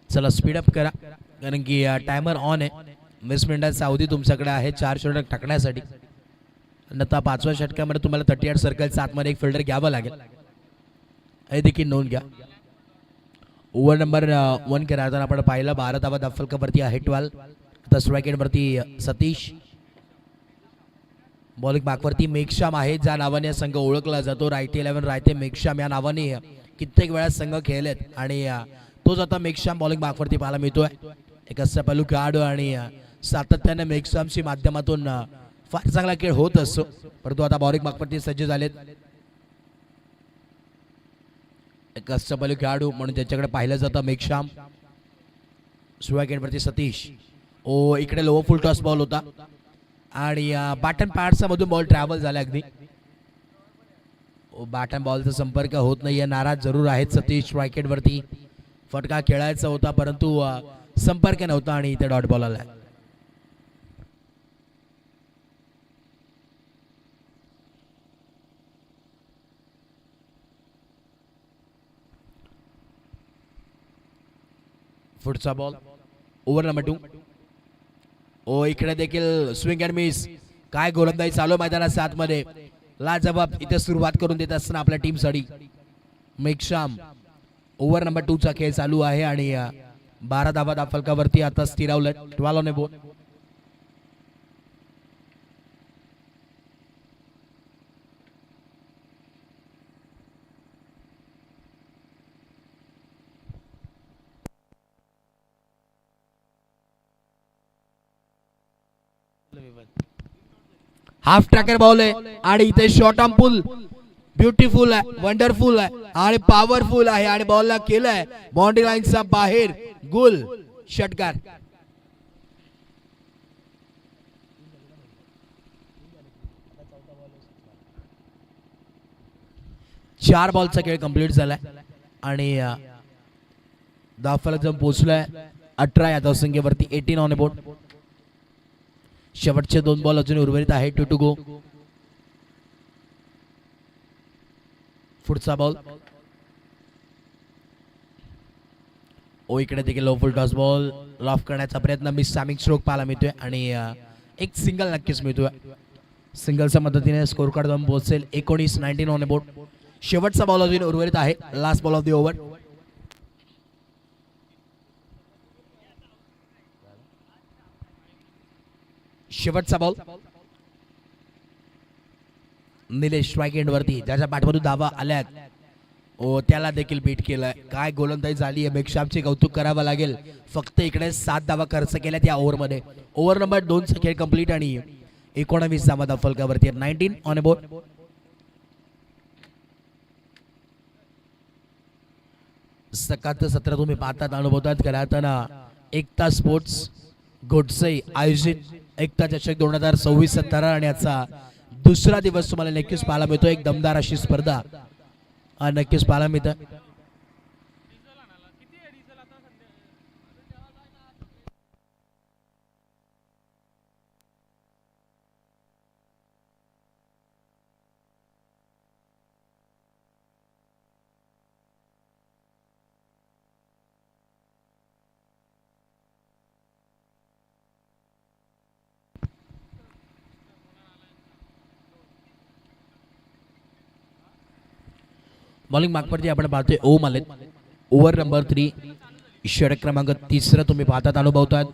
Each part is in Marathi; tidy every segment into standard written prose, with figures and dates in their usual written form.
चला स्पीडअप करा कारण की टायमर ऑन आहे. 20 मिनिटाचा अवधी तुमच्याकडे आहे 4 षटक टाकण्यासाठी. नंतर 5व्या षटकामध्ये तुम्हाला 38 सर्कलच्या आतमध्ये एक फिल्डर घ्यावं लागेल, हे देखील नोंद घ्या. ओव्हर नंबर 1 करा. तर आपण पाहिलं 12 धावा दाफलकावरती आहे 12. आता स्ट्राईक एंडवरती सतीश, बॉलिंग बॅकवरती मेघश्याम आहे ज्या नावाने संघ ओळखला जातो. रायते 11 रायते मेघश्याम या नावाने कित्येक वेळा संघ खेळलेत आणि तोच आता मेघश्याम बॉलिंग बॅकवरती पाहायला मिळतोय. एक अष्टपैलू खेळाडू आणि सातत्याने मेघश्यामच्या माध्यमातून फार चांगला खेळ होत असतो. परंतु आता बॉलिंग बॅकवरती सज्ज झालेत एक अष्टपैलू खेळाडू म्हणून ज्याच्याकडे पाहिलं जातं मेघश्याम. स्ट्राईक एंडवरती सतीश. ओ इकडे लो फुल टॉस बॉल होता आणि बॅटन पॅडचा मधून बॉल ट्रॅव्हल झाला अगदी. बॅटन बॉलचा संपर्क होत नाहीये, नाराज जरूर आहेत सतीश. स्ट्राईक एंडवरती फटका खेळायचा होता परंतु संपर्क नव्हता आणि इथे डॉट बॉल आला. पुढचा बॉल ओव्हर नंबर 2. ओ इकडे देखील स्विंग अँड मिस. काय गोलंदाजी चालू मैदानाच्या आतमध्ये. लाजवाब इथे सुरुवात करून देत असताना आपल्या टीमसाठी मेघश्याम. ओव्हर नंबर 2 चा खेळ चालू आहे आणि 12 धावा दाफलकावरती आता स्थिरावलं 12 on board. Half tracker ball आहे आणि इथे शॉर्ट आर्म पुल ब्युटिफुल आहे, वंडरफुल आहे आणि पॉवरफुल आहे आणि बॉलला केलंय बाउंड्री लाईनच्या बाहेर. गुल षटकार. चार बॉलचा खेळ कंप्लीट झालाय आणि दाफलक जाऊन पोहोचलाय 18 या धावसंख्येवरती. 18 ऑन बोर्ड. शेवटचे 2 बॉल अजून उर्वरित आहे. 2 टू गो. पुढचा बॉल. ओ इकडे देखील लो फुल टॉस बॉल लॉफ करण्याचा प्रयत्न. मिस सॅमिंग स्ट्रोक पाहायला मिळतोय आणि एक सिंगल नक्कीच मिळतोय. सिंगलच्या मदतीने स्कोर कार्ड जाऊन पोहोचेल 19 ऑन बोर्ड. शेवटचा बॉल अजून उर्वरित आहे. Last ball of the over. शेवटचा बॉल. निलेश स्ट्राईक एंडवरती ज्याच्या बॅटमधून धावा आल्यात ओ त्याला देखील बीट केलंय. काय गोलंदाजी झाली आहे. मेघश्यामचे कौतुक करावं लागेल. फक्त इकडे 7 धावा खर्च केल्यात या ओव्हरमध्ये. ओव्हर नंबर 2 चा खेळ कंप्लीट आणि 19 धावा दाफलकावरती. 19 ऑन बोर्ड. सकाळचं सत्र तुम्ही पाहतात अनुभवतात करताना एकता स्पोर्ट्स गोडसे आयोजित एकता चषक 2026-17 आणि याचा दुसरा दिवस तुम्हाला नक्कीच पाहायला मिळतो. एक दमदार अशी स्पर्धा नक्कीच पाहायला मिळतं. बॉलिंग मार्कवरती आपण पाहतोय ओम आलेत. ओव्हर नंबर 3 षटक क्रमांक 3 तुम्ही पाहतात अनुभवतात.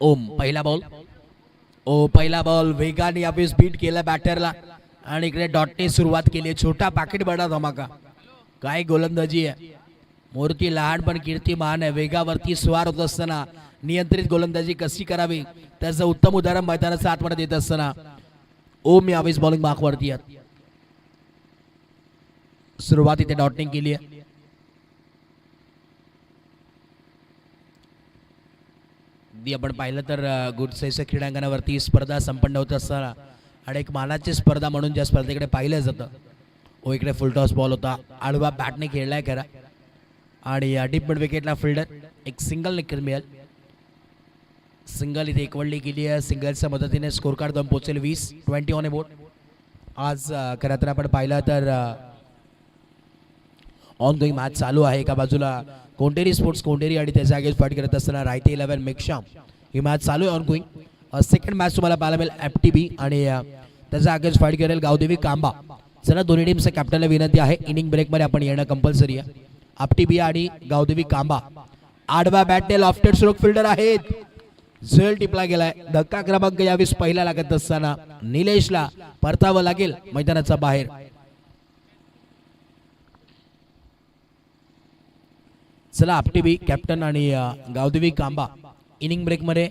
ओम पहिला बॉल. ओ पहिला बॉल वेगाने यावेळेस बीट केला बॅटरला आणि इकडे डॉटने सुरुवात केली. छोटा पॅकेट बडा धमाका. काय गोलंदाजी आहे. मूर्ती लहान पण कीर्तिमान आहे. वेगावरती स्वार होत असताना नियंत्रित गोलंदाजी कशी करावी त्याचं उत्तम उदाहरण मैदानाच्या आतमध्ये देत असताना ओम यावेळेस बॉलिंग मार्कवरती आहेत. सुरुवात इथे डॉटने केली आहे. आपण पाहिलं तर गुडसेच्या क्रीडांगणावरती स्पर्धा संपन्न होत असताना आणि एक मानाची स्पर्धा म्हणून ज्या स्पर्धेकडे पाहिलं जातं ओ इकडे फुल टॉस बॉल होता, आडवा बॅटने खेळलाय खरा आणि डीप मिड विकेटला फिल्डर एक सिंगल निकाल मिळेल. सिंगल इथे एकवडली गेली आहे. सिंगलच्या मदतीने स्कोर कार्ड दोन पोहोचेल 20 ऑन ए बोर्ड. आज खरं तर आपण पाहिलं तर ऑन गोईंग मॅच चालू आहे. एका बाजूला कोंटेरी स्पोर्ट्स कोंटेरी आणि त्याच्या अगेन्स्ट फाईट करत असताना रायते 11 मेकशाम ही मॅच चालू आहे ऑन गोईंग. सेकंड मॅच तुम्हाला पाहायला मिळेल FTB आणि त्याचा अगेन्स्ट फाईट करेल गावदेवी कांबा. चला दोन्ही टीमच्या कॅप्टनला विनंती आहे, इनिंग ब्रेकमध्ये आपण येणं कंपल्सरी आहे. FTB आणि गावदेवी कांबा. आडवा बॅटने लॉफ्टेड स्ट्रोक फिल्डर आहेत. झेल टिपला गेलाय. धक्का क्रमांक 22 पहिला लागत असताना निलेशला परतावं लागेल मैदानाच्या बाहेर. चला FTB कॅप्टन आणि गावदेवी कांबा इनिंग ब्रेकमध्ये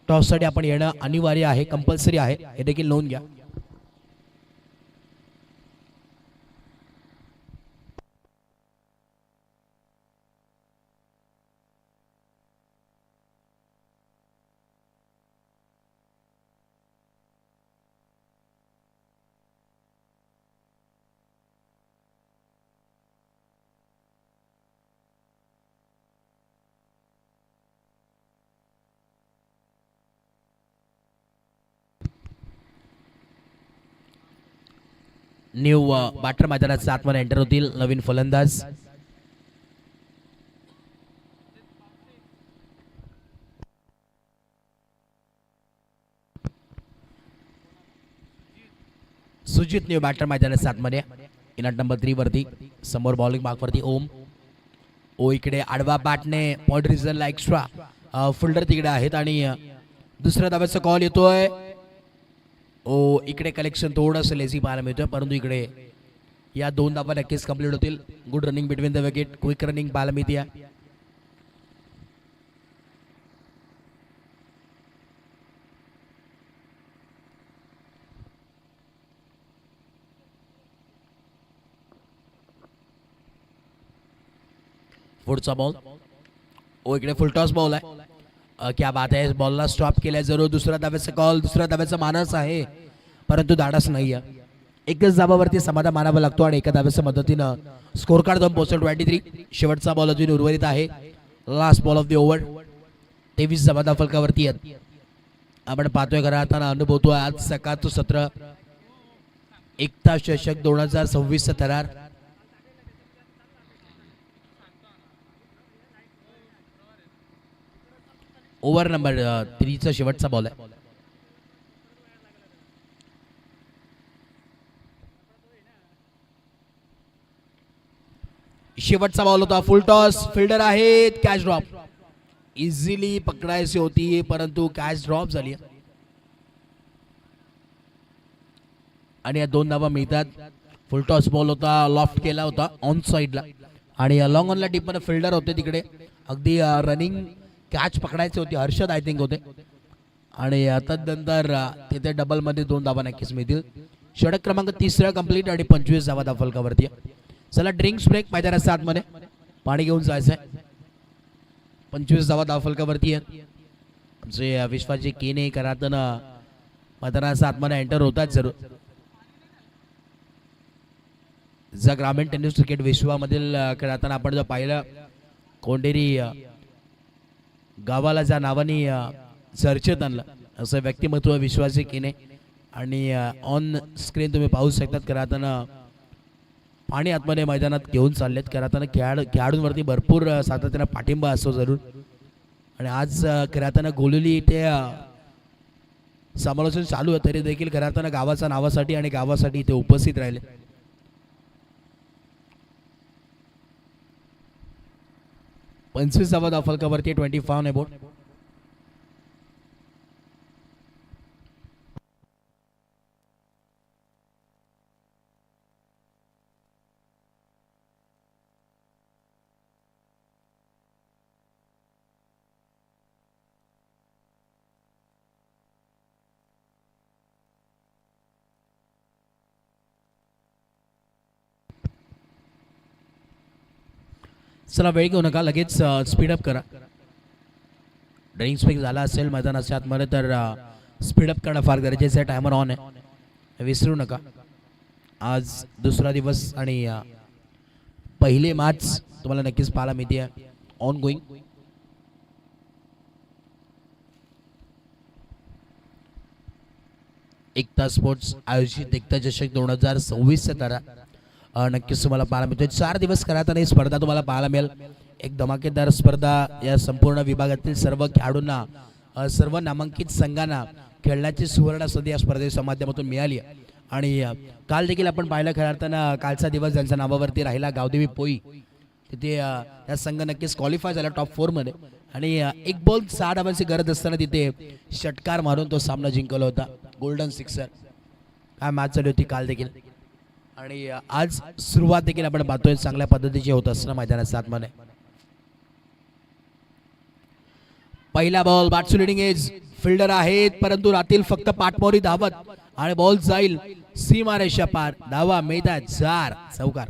टॉससाठी आपण येणं अनिवार्य आहे, कंपल्सरी आहे, हे देखील नोंद घ्या. न्यू बॅटर मैदानात 7 मध्ये एंटर होतील नवीन फलंदाज. सुजित न्यू बॅटर मैदानात 7 मध्ये इनट नंबर 3 वरती. समोर बॉलिंग मार्क वरती ओम. ओ इकडे आडवा बॅटने पॉइंट रिझनला एक्स्ट्रा फिल्डर तिकडे आहेत आणि दुसऱ्या धाब्याचा कॉल येतोय. ओ इकडे कलेक्शन थोडंसं लेझी पाहायला मिळतोय, परंतु इकडे या 2 धावा नक्कीच कंप्लीट होतील. Good running between the wicket, quick running पाहायला मिळते. पुढचा बॉल. ओ इकडे फुल टॉस बॉल आहे. क्या बात आहे, बॉलला स्टॉप केलाय जरूर. दुसऱ्या धाब्याचा कॉल, दुसऱ्या धाब्याचा मानस आहे, परंतु धाडस नाही आहे. एकच धाबावरती समाधान मानावा लागतो आणि एका धाब्याच्या मदतीनं स्कोर कार्ड 2 पोहोचेल 23. शेवटचा बॉल अजून उर्वरित आहे. Last ball of the over. 23 धाबा फलकावरती आहेत. आपण पाहतोय खरं आता अनुभवतोय आज सकाळचं सत्र. एकता चषक 2026 थरार. ओव्हर नंबर 3चा शेवटचा बॉल आहे. शेवटचा बॉल होता. फुल टॉस, फिल्डर आहेत, कॅच ड्रॉप. इझिली पकडायची होती परंतु कॅच ड्रॉप झाली आणि या 2 धावा मिळतात. फुल टॉस बॉल होता, लॉफ्ट केला होता ऑन साइडला आणि लॉंग ऑनला डीप मध्ये फिल्डर होते तिकडे. अगदी रनिंग कॅच पकडायची होती. हर्षद आय थिंक होते आणि तदनंतर तिथे डबल मध्ये 2 धावा नक्कीच मिळतील. षटक क्रमांक 3 कंप्लीट आणि 25 धावा फलकावरती. चला ड्रिंक्स ब्रेक मैदानात 7 मध्ये पाणी घेऊन जायचंय. 25 धावा फलकावरती आहेत. आमचे विश्वाची केने करातन मैदानात 7 मध्ये एंटर होतात जरूर. जर ग्रामीण टेनिस क्रिकेट विश्वामधील खेळताना आपण जर पाहिलं, कोंडेरी गावाला ज्या नावाने चर्चेत आणलं असं व्यक्तिमत्व विश्वासी केने आणि ऑन स्क्रीन तुम्ही पाहू शकतात. खेळताना पाणी आतमध्ये मैदानात घेऊन चाललेत. खेळताना खेळाडूंवरती भरपूर सातत्यानं पाठिंबा असतो जरूर आणि आज खेळताना गोलुली इथे समालोचन चालू आहे तरी देखील खेळताना गावाच्या नावासाठी आणि गावासाठी इथे उपस्थित राहिले. पंचवीस धावा फलकावरती 25 ऑन बोर्ड. चला वेळ घेऊ नका, लगेच स्पीडअप करा. ड्रिंक स्पीक झाला असेल मैदानाच्या आतमध्ये तर स्पीडअप करणं फार गरजेचं आहे. टायमर ऑन आहे, विसरू नका. आज दुसरा दिवस आणि पहिले मॅच तुम्हाला नक्कीच पाहायला मिळते ऑन गोईंग. एकता स्पोर्ट्स आयोजित एकता चषक 2026 तारा नक्कीच तुम्हाला पाहायला मिळतोय. 4 दिवस करत आणि स्पर्धा तुम्हाला पाहायला मिळेल. एक धमाकेदार स्पर्धा या संपूर्ण विभागातील सर्व खेळाडूंना सर्व नामांकित संघांना खेळण्याची सुवर्ण संधी या स्पर्धेच्या माध्यमातून मिळाली. आणि काल देखील आपण पाहिलं खऱ्या अर्थानं कालचा दिवस ज्यांच्या नावावरती राहिला गावदेवी पोई तिथे त्या संघ नक्कीच क्वालिफाय झाला टॉप 4 मध्ये. आणि एक बॉल 6 धावांची गरज असताना तिथे षटकार मारून तो सामना जिंकला होता. गोल्डन सिक्सर काय मॅच झाली होती काल देखील. आणि आज सुरुवात देखील आपण पाहतोय चांगल्या पद्धतीची होत असताना मैदानात आतमध्ये. पहिला ball bats leading age fielder आहेत परंतु रातील फक्त पाठमोरी धावत आणि बॉल जाईल सीमारेषा पार. धावा मैदान 4 चौकार.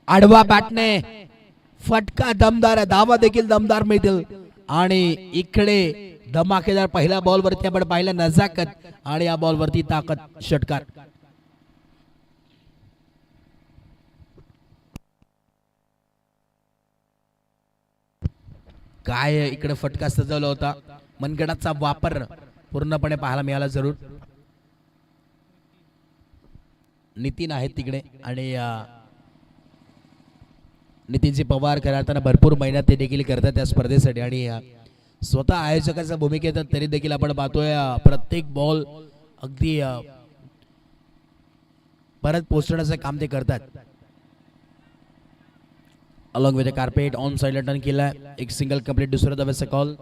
आडवा बॅटने फटका दमदार धावा देखील दमदार मिळतील. आणि इकडे धमाकेदार पहिल्या बॉल वरती आपण पाहिलं नजाकत आणि या बॉल वरती ताकद षटकार. काय इकडे फटका सजवला होता. मनगडाचा वापर पूर्णपणे पाहायला मिळाला. जरूर नितीन आहेत तिकडे आणि नितीनजी पवार करताना भरपूर मेहनत ते देखील करतात त्या स्पर्धेसाठी. आणि स्वतः आयोजकाच्या भूमिकेत तरी देखील आपण पाहतोय प्रत्येक बॉल अगदी परत पोहोचण्याचं काम ते करतात. अलॉंग विथ कार्पेट ऑन साइडला टर्न केला. एक सिंगल कंप्लीट. दुसरा धावाचा कॉल.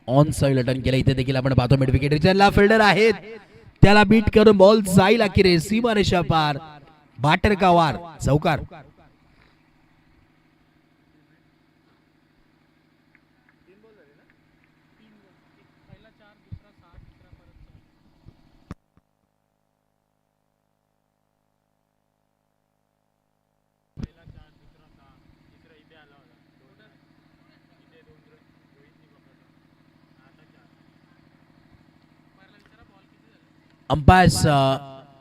ऑन साइड टर्न केला. इथे देखील आपण पाहतो मिड विकेट रिचरला फिल्डर आहेत त्याला बीट करून बॉल जाईल अखेर सीमारेषा पार. बाटर का वार चौकार. अंपायर्स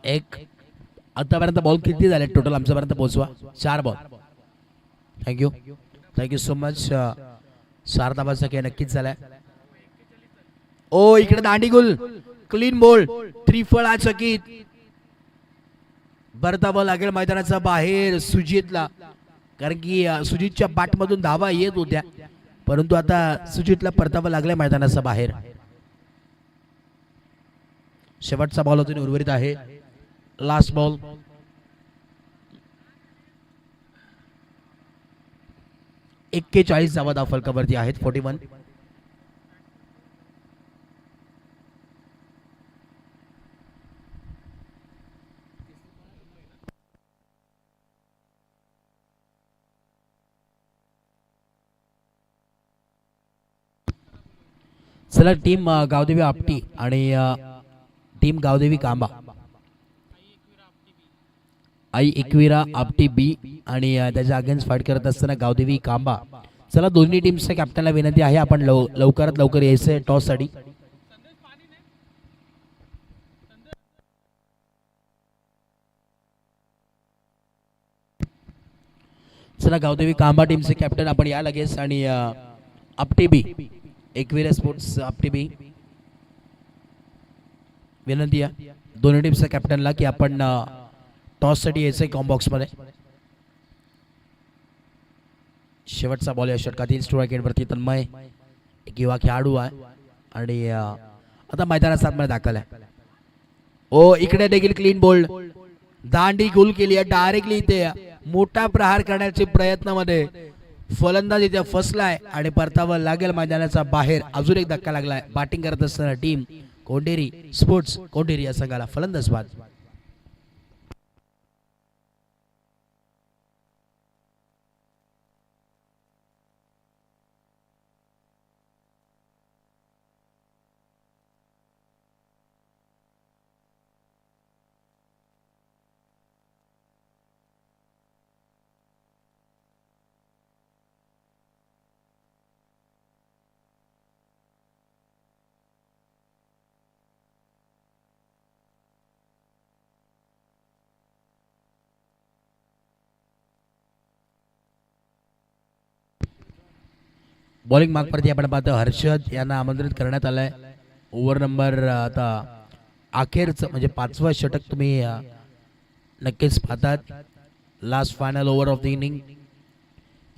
एक आतापर्यंत बॉल किती झाले टोटल आमच्यापर्यंत पोहोचवा. 4 बॉल. Thank you so much. 4 धावाचा खेळ नक्कीच झालाय. ओ इकडे दांडीगुल क्लीन बॉल त्रिफळा चकित. बरता बॉल लागेल मैदानाचा बाहेर सुजितला. कारण की सुजितच्या बॅटमधून धावा येत होत्या परंतु आता सुजितला परतावा लागलाय मैदानाचा बाहेर. शेवटचा बॉल होता उर्वरित आहे. Last ball. एक्केचाळीस धावा धाव फलकावरती आहेत. 41. चला टीम गावदेवी आपटी आणि टीम गावदेवी कांबा. आई एकविरा आपटी बी आणि त्याच्या अगेन्स्ट फाईट करत असताना गावदेवी कांबा. चला दोन्ही टीमच्या कॅप्टनला विनंती आहे आपण लवकरात लवकर यायचंय टॉस साठी. चला गावदेवी कांबा टीमचे कॅप्टन आपण या लगेच. आणि आपटी बी एकविरा स्पोर्ट्स आपटी बी विनंती आहे दोन्ही टीमच्या कॅप्टनला की आपण टॉस साठी यायचंय कॉम्बॉक्स मध्ये. शेवटचा बॉल या षटकातील स्ट्राईक एंडवरती तन्मय एक युवा खेळाडू आहे आणि आता मैदानात आतमध्ये दाखल आहे. ओ इकडे देखील क्लीन बोल्ड दांडी गुल केली आहे डायरेक्टली इथे मोठा प्रहार करण्याचे प्रयत्नामध्ये फलंदाज इथे फसलाय आणि परतावा लागेल मैदानाचा बाहेर. अजून एक धक्का लागलाय बॅटिंग करत असताना टीम कोंडेरी स्पोर्ट्स कोंडेरी या संघाला फलंदाज बाद. बॉलिंग मार्कवरती आपण पाहतो हर्षद यांना आमंत्रित करण्यात आलंय. ओव्हर नंबर आता अखेरचं म्हणजे 5वं षटक तुम्ही नक्कीच पाहतात. Last final over of the inning.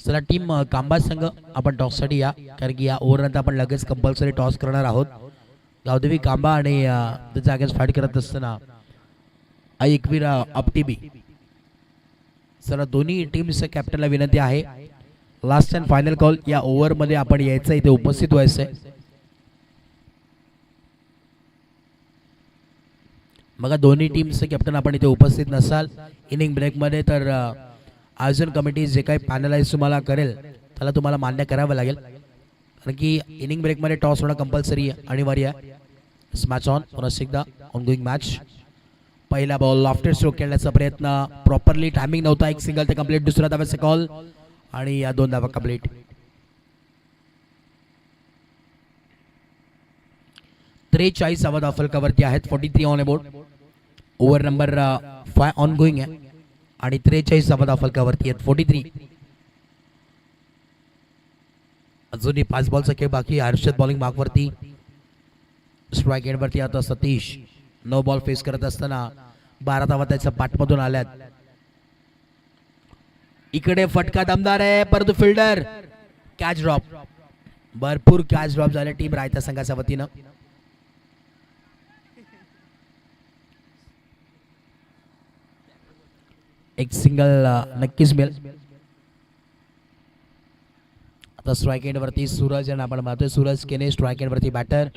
चला टीम कांबा संघ आपण टॉससाठी या कारण की या ओव्हरनंतर आपण लगेच कंपल्सरी टॉस करणार आहोत. गावदेवी कांबा आणि त्याच्या अगेन्स्ट फाईट करत असताना एकवीर अपटीबी. चला दोन्ही टीमच्या कॅप्टनला विनंती आहे लास्ट अँड फायनल कॉल या ओव्हर मध्ये आपण यायचं इथे उपस्थित व्हायचंय. मग दोन्ही टीमचे कॅप्टन आपण इथे उपस्थित नसाल इनिंग ब्रेक मध्ये तर आयोजन कमिटी जे काही पॅनलाइज तुम्हाला करेल त्याला तुम्हाला मान्य करावं लागेल कारण की इनिंग ब्रेक मध्ये टॉस होणं कंपल्सरी अनिवार्य आहे. मॅच ऑन पुन्हा एकदा ऑनगोईंग मॅच. पहिला बॉल लॉफ्टेड स्ट्रोक खेळण्याचा प्रयत्न प्रॉपरली टायमिंग नव्हता. एक सिंगल ते कंप्लीट. दुसरा धावाचा कॉल आणि या 2 धावा कंप्लीट. 43 धावा फलकावरती आहेत. 43 on board. Over number 5 on going आहे आणि 43 धावा फलकावरती आहेत. 43. अजूनही 5 बॉलचा खेळ बाकी. हर्षद बॉलिंग मार्कवरती. स्ट्राईक एंडवरती आता सतीश 9 बॉल फेस करत असताना 12 धावा त्याच्या पाठमधून आल्यात. इकडे फटका दमदार आहे परंतु फिल्डर कॅच ड्रॉप. भरपूर कॅच ड्रॉप झाले टीम रायता संघाच्या वतीनं. एक सिंगल नक्कीच मिळेल. आता स्ट्राईक एंड वरती सूरज यांना आपण पाहतोय. सूरज केने स्ट्राईक एंड वरती बॅटर.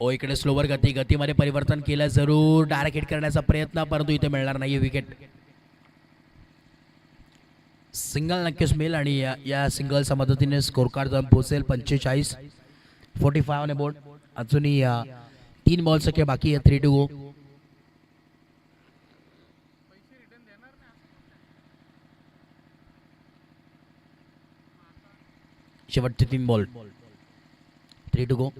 ओ इकडे स्लोवर गतीमध्ये परिवर्तन केलं जरूर. डायरेक्ट हिट करण्याचा प्रयत्न परंतु इथे मिळणार नाही विकेट. सिंगल नक्कीच मिळेल आणि या सिंगलच्या मदतीने स्कोर कार्ड जाऊन पोहोचेल 45. 45 ऑन बोर्ड. अजूनही 3 बॉलचा खेळ बाकी आहे. 3 to go. शेवटचे 3 बॉल. 3 to go.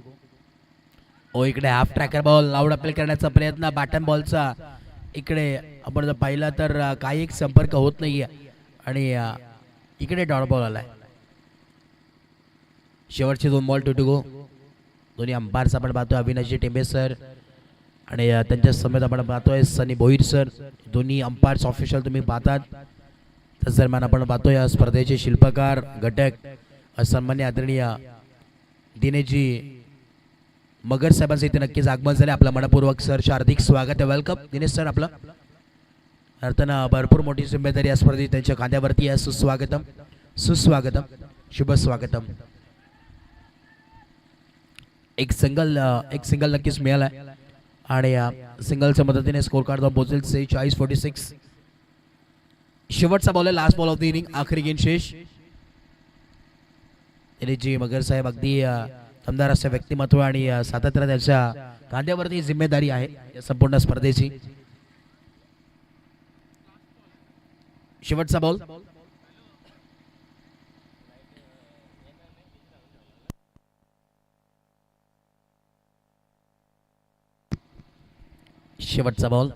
ओ इकडे half tracker ball loud appeal करण्याचा प्रयत्न बॅटन बॉलचा. इकडे आपण जर पाहिला तर काही एक संपर्क होत नाहीये आणि इकडे डॉट बॉल आलाय. शेवटचे 2 बॉल 2 to go. दोन्ही अंपायर्स आपण पाहतोय अविनाशजी टेंबे सर आणि त्यांच्या समेत आपण पाहतोय सनी भोईर सर. दोन्ही अंपायर्स ऑफिशियल तुम्ही पाहतात. त्याच दरम्यान आपण पाहतोय या स्पर्धेचे शिल्पकार घटक सन्मान्य आदरणीय दिनेशजी मगर साहेबांचं इथे नक्कीच आगमन झाले. आपलं मनपूर्वक सर हार्दिक स्वागत आहे. Welcome Dinesh sir. आपलं अर्थानं भरपूर मोठी जिम्मेदारी या स्पर्धेत त्यांच्या खांद्यावरती आहे. सुस्वागतम सुस्वागतम शुभ स्वागतम. एक सिंगल नक्कीच मिळाला आणि सिंगलच्या मदतीने स्कोर कार्ड पोहोचेल 46-46. शेवटचा बॉल आहे. Last ball of the inning. आखरी गेम शेष. दिनेशजी मगर साहेब अगदी दमदार असं व्यक्तिमत्व आणि सातत्याने त्याच्या खांद्यावरती जिम्मेदारी आहे या संपूर्ण स्पर्धेची. शेवटचा बॉल. शेवटचा बॉल.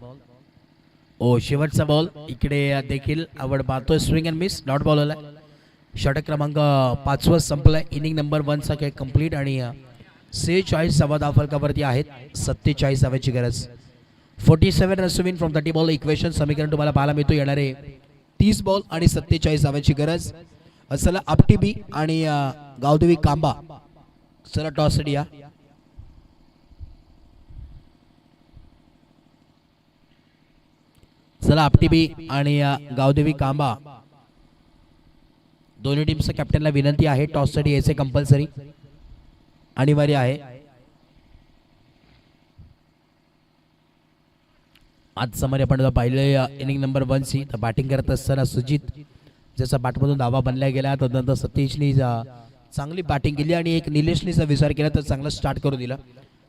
ओ शेवटचा बॉल. इकडे देखील आवड पाहतोय swing and miss. Dot ball आला. षटक क्रमांक 5 संपलाय. इनिंग नंबर 1 चा खेळ कंप्लीट आणि 46 धावफलकावरती आहेत. 47 धावांची गरज. 47 runs to win from 30 ball equation समीकरण तुम्हाला पाहायला मिळतो. येणारे 30 बॉल आणि 47 धावांची गरज. असला आपटी बी आणि गावदेवी कांबा. चला टॉस या. चला आपटी बी आणि गावदेवी कांबा दोन्ही टीमच्या कॅप्टनला विनंती आहे टॉस साठी यायचे कंपल्सरी अनिवार्य आहे. आज समोर आपण पाहिलं इनिंग नंबर 1 ची तर बॅटिंग करत असताना सुजित ज्याचा बॅटमधून धावा बनल्या गेला तदनंतर सतीशनी चांगली बॅटिंग केली आणि एक निलेशनीचा विचार केला तर चांगला स्टार्ट करून दिला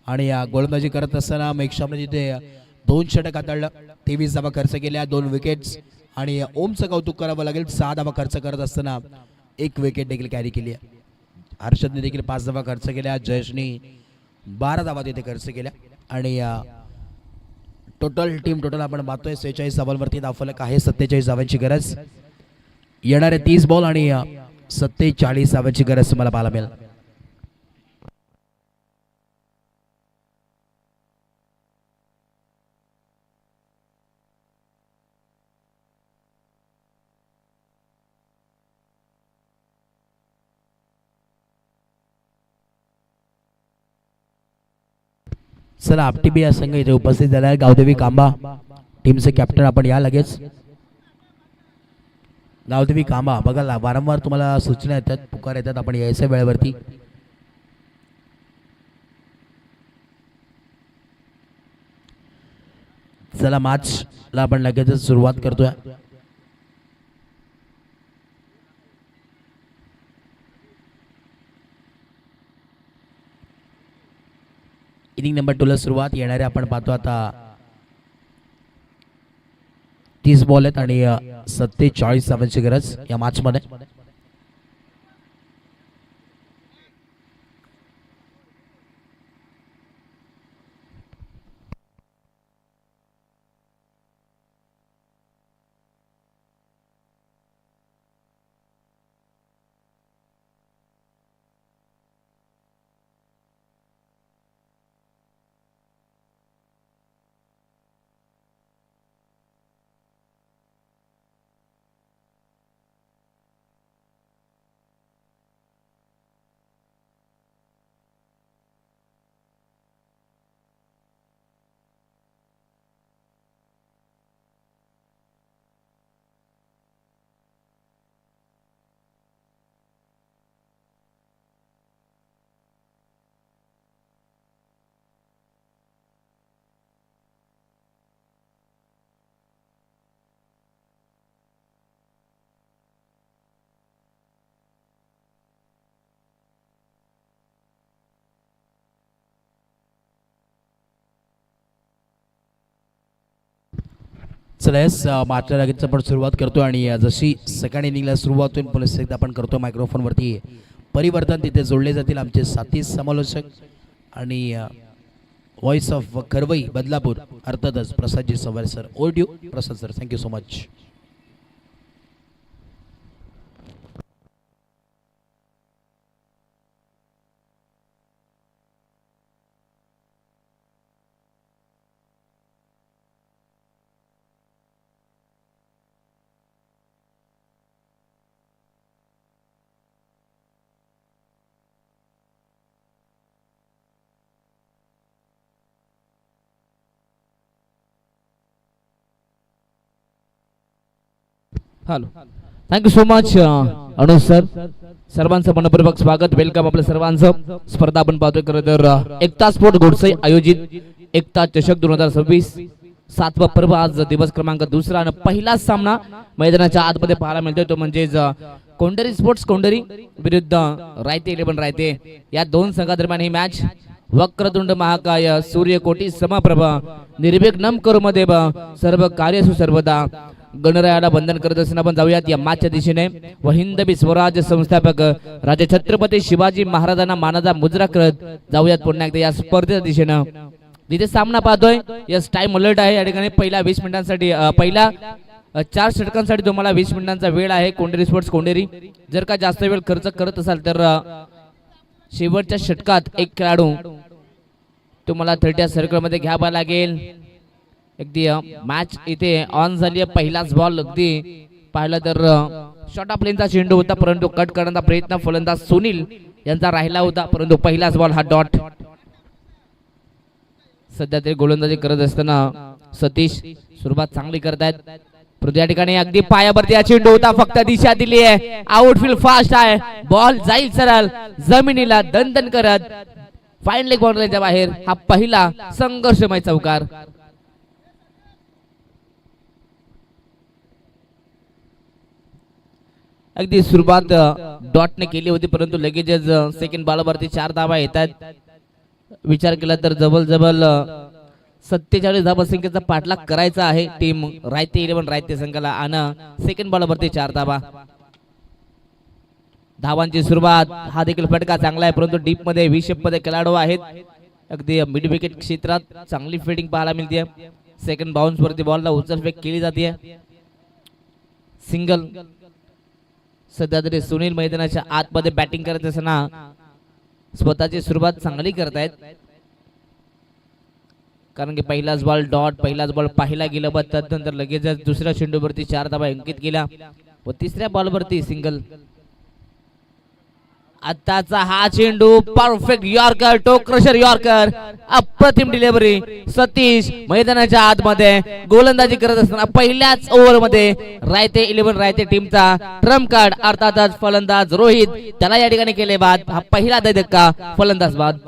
आणि गोलंदाजी करत असताना मेघश्यामने तिथे 2 षटक हाताळलं. 23 धावा खर्च केल्या, 2 विकेट्स आणि ओमचं कौतुक करावं लागेल. 6 धावा खर्च करत असताना 1 विकेट देखील कॅरी केली आहे. हर्षदने देखील 5 धावा खर्च केल्या. जयेशने 12 धावा तिथे खर्च केल्या आणि टोटल आपण पाहतोय 46 धावांवरती धावफलक आहे. 47 धावांची गरज. येणारे 30 बॉल आणि 47 धावांची गरज तुम्हाला पाहायला मिळेल. चला आपटी बी या संघ इथे उपस्थित झाला आहे. गावदेवी कांबा टीमचे कॅप्टन आपण या लगेच. गावदेवी कांबा बघा वारंवार तुम्हाला सूचना येतात, पुकार येतात, आपण यायच्या वेळेवरती. चला मॅचला आपण लगेचच सुरुवात करतोय. इनिंग नंबर 2 ला सुरुवात. येणारे आपण पाहतो आता 30 बॉल आहेत आणि 47 धावांची गरज या मॅच मध्ये. चला यस मागच्या लगेच आपण सुरुवात करतो आणि जशी सेकंड इनिंगला सुरुवात होईल पुन्हा एकदा आपण करतो मायक्रोफोनवरती परिवर्तन. तिथे जोडले जातील आमचे साथी समालोचक आणि व्हॉइस ऑफ खरवई बदलापूर अर्थातच प्रसादजी सवार sir. Old you Prasad sir, thank you so much. Hello, thank you so much Anuj sir. सर्वांचं मनपूर्वक स्वागत, वेलकम आपल्या सर्वांचं. स्पर्धा आपण पाहतोय खरं तर एकता स्पोर्ट घोडसई आयोजित एकता चषक 2026 7वा पर्व. आज दिवस क्रमांक 2 आणि पहिला सामना मैदानाच्या आतमध्ये पाहायला मिळतोय तो म्हणजेच कोंडरी स्पोर्ट्स कोंडरी विरुद्ध रायते 11 रायते या 2 संघादरम्यान ही मॅच. वक्रतुंड महाकाय सूर्यकोटी समप्रभ निर्विघ्नं करो देव सर्व कार्यसु सर्वदा गणरायाला वंदन करत असताना आपण जाऊयात या मॅचच्या दिशेने. व हिंदवी स्वराज्य संस्थापक राजे छत्रपती शिवाजी महाराजांना मानाचा मुजरा करत जाऊयात पुन्हा एकदा या स्पर्धेच्या दिशेनं. तिथे सामना पाहतोय. यस, टाइम अलर्ट आहे या ठिकाणी. पहिला 20 मिनिटांसाठी पहिला 4 षटकांसाठी तुम्हाला 20 मिनिटांचा वेळ आहे. कोंडेरी स्पोर्ट्स कोंडेरी, जर का जास्त वेळ खर्च करत असाल तर शेवटच्या षटकात एक खेळाडू तुम्हाला 30 सर्कल मध्ये घ्यावा लागेल. अगदी मॅच इथे ऑन झाली आहे. पहिलाच बॉल अगदी पाहिलं तर शॉर्ट ऑफ लेनचा चेंडू होता, परंतु कट करण्याचा प्रयत्न फलंदाज सुनील यांचा राहिला होता, परंतु पहिलाच बॉल हा डॉट. सध्या तरी गोलंदाजी करत असताना सतीश सुरुवात चांगली करतायत, परंतु या ठिकाणी अगदी पायावरती हा चेंडू होता, फक्त दिशा दिली आहे. आउटफील्ड फास्ट आहे, बॉल जाईल सरळ जमिनीला दणदण करत फाईन लेग बाउंड्रीच्या बाहेर. हा पहिला संघर्षमय चौकार. अगदी सुरुवात डॉटने केली होती, परंतु लगेचच सेकंड बॉलवरती 4 धावा येतात. विचार केला तर जवळजवळ 47 धावा संख्येचा पाठलाग करायचा आहे टीम रायते 11 रायते संघाला, आणि सेकंड बॉलवरती 4 धावा. धावांची सुरुवात, हा देखील फटका चांगला आहे, परंतु डीप मध्ये विशेप मध्ये खेळाडू आहेत. अगदी मिड विकेट क्षेत्रात चांगली फिल्डिंग पाहायला मिळते. सेकंड बाउन्स वरती बॉलला उचलफेक केली जाते. सिंगल. सध्या तरी सुनील मैदानाच्या आतमध्ये बॅटिंग करत असताना स्वतःची सुरुवात चांगली करतायत, कारण की पहिलाच बॉल डॉट, पहिलाच बॉल पाहिला गेला, पण त्यानंतर लगेचच दुसऱ्या चेंडूवरती 4 धावा अंकित केल्या व तिसऱ्या बॉलवरती सिंगल. आताचा हा चेंडू परफेक्ट यॉर्कर, टो क्रशर यॉर्कर, अप्रतिम डिलिव्हरी. सतीश मैदानाच्या आतमध्ये गोलंदाजी करत असताना पहिल्याच ओव्हर मध्ये रायते 11 रायते टीमचा ट्रम्प कार्ड अर्थातच फलंदाज रोहित, त्याला या ठिकाणी केले बाद. हा पहिला धक्का, फलंदाज बाद.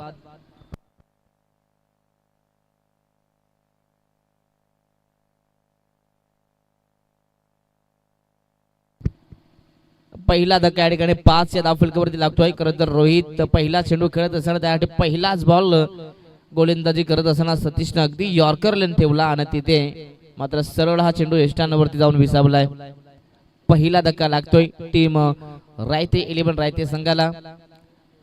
पहिला धक्का या ठिकाणी 5 या धावफलकावरती लागतोय. खरं तर रोहित पहिला चेंडू खेळत असताना त्यासाठी पहिलाच बॉल गोलंदाजी करत असताना सतीशने अगदी यॉर्कर लेन ठेवला आणि तिथे मात्र सरळ हा चेंडू यष्टांवरती जाऊन विसावलाय. पहिला धक्का लागतोय टीम रायते 11 रायते संघाला.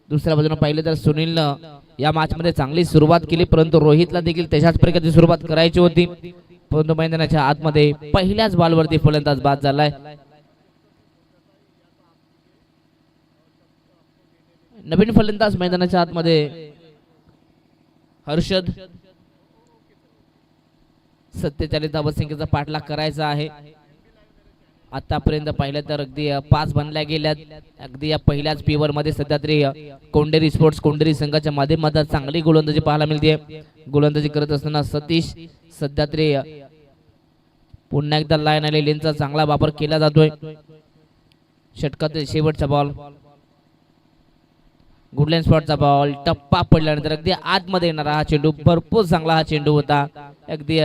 दुसऱ्या बाजूने पाहिलं तर सुनीलनं या मॅच मध्ये चांगली सुरुवात केली, परंतु रोहितला देखील तशाच प्रकारची सुरुवात करायची होती, परंतु मैदानाच्या आतमध्ये पहिल्याच बॉलवरती फलंदाज बाद झालाय. नवीन फलंदाज मैदानाच्या आतमध्ये हर्षद. 47 धावा संख्येचा पाठलाग करायचा आहे. आतापर्यंत पाहिलं तर अगदी 5 बनल्या गेल्यात. अगदी या पहिल्याच पीवर मध्ये सध्या तरी कोंडेरी स्पोर्ट्स कोंडेरी संघाच्या माध्यमातून चांगली गोलंदाजी पाहायला मिळते. गोलंदाजी करत असताना सतीश सध्या तरी पुन्हा एकदा लाईन आली लेनचा चांगला वापर केला जातोय. षटकातील शेवटचा बॉल, गुडलँड स्पॉटचा बॉल, टप्पा पडल्यानंतर अगदी आतमध्ये येणारा हा चेंडू, भरपूर चांगला हा चेंडू होता. अगदी